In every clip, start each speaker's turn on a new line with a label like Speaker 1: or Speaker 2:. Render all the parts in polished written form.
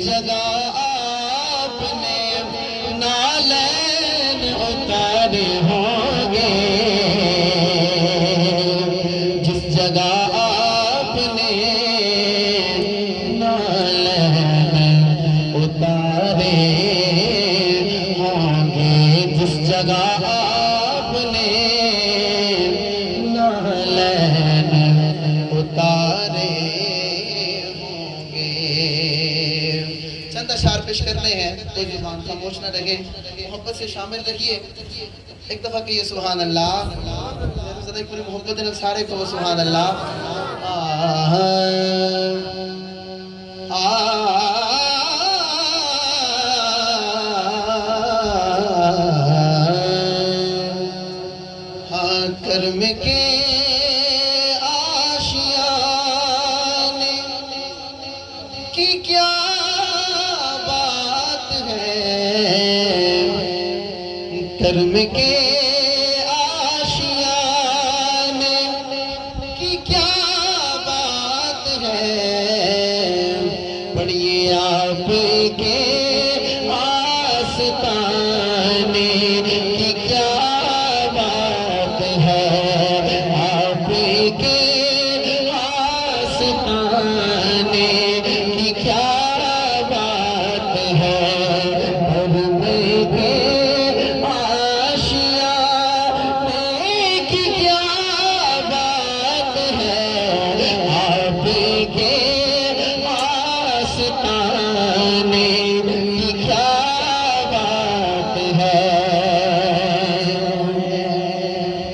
Speaker 1: جگہ آپ نے نالین اتارے ہوں گے، جس جگہ آپ نے نالین اتارے ہوں گے، جس جگہ آپ نے نالین اتارے ہوں گے۔ چند اشعار پیش کرنے ہیں، کوئی زبان خاموش نہ رہے، محبت سے شامل رہیے۔ ایک دفعہ کہیے سبحان اللہ، زیادہ پوری محبت نے سارے کو سبحان اللہ۔ کرم کے آشیانے کی کیا بات ہے، کرم کے آشیانے کی کیا بات ہے، پڑھیے آپ کے آستانے کی کیا بات ہے، آپ کے آستانے کی کیا بات ہے، حرم کے آشیانے کی کیا بات ہے، آپ کے آستانے کی کیا بات ہے۔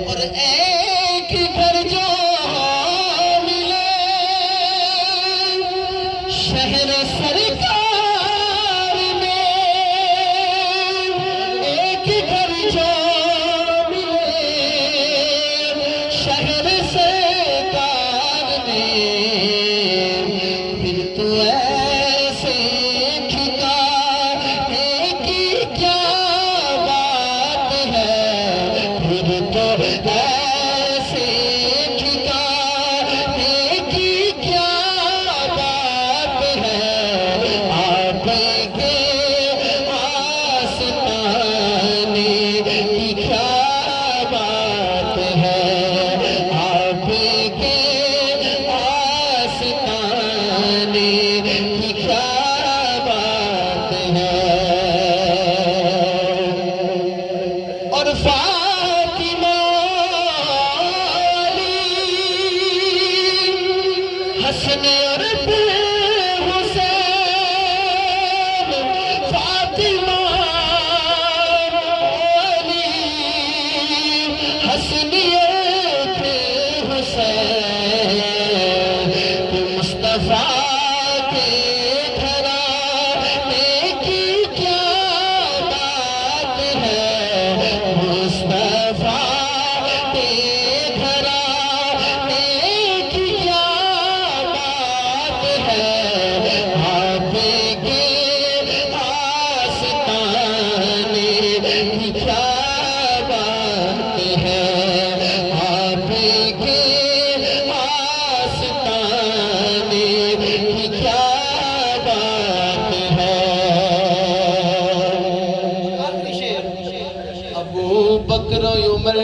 Speaker 1: اور ایک گھر جو ملے شہر سرکار میں، ایک گھر جو ملے شہر سرکار میں، پھر تو ایسے ٹھکانے کی کیا بات ہے، پھر تو ایسے ٹھکانے کی کیا بات ہے، آپ کے آستانے کی کیا بات ہے، آپ کے آستانے کی کیا بات ہے۔ اور فاطمہ علی حسن اور حسین، فاطمہ علی حسن اور حسین، مصطفیٰ کے گھرانے کی کیا بات ہے، مصطفیٰ کے گھرانے کی کیا بات ہے، آپ کے آستانے کی کیا بات ہے، آپ کے آستانے کی کیا بات ہے۔ آخری شعر، ابو بکر عمر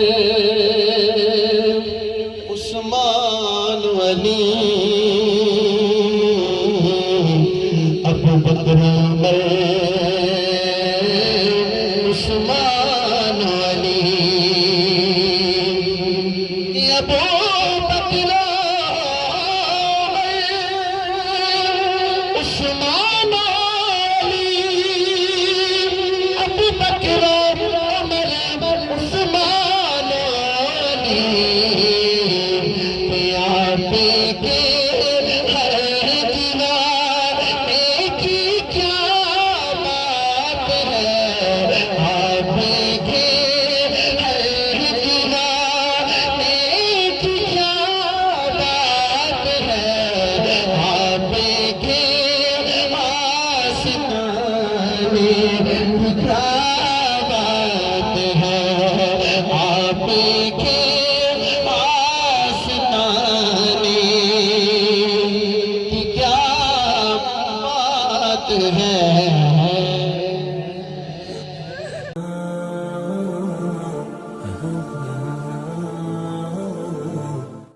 Speaker 1: عثمان علی، ابو بکر عمر عثمان علی، ابو بکر عثمان علی، ابو بکر عمر عثمان علی، آپ کے ہر دیوانے کی کیا بات ہے، آپ کے ہر دیوانے کی کیا بات ہے، آپ کے آستانے کی کیا بات ہے، آپ کے آستانے کی کیا بات
Speaker 2: ہے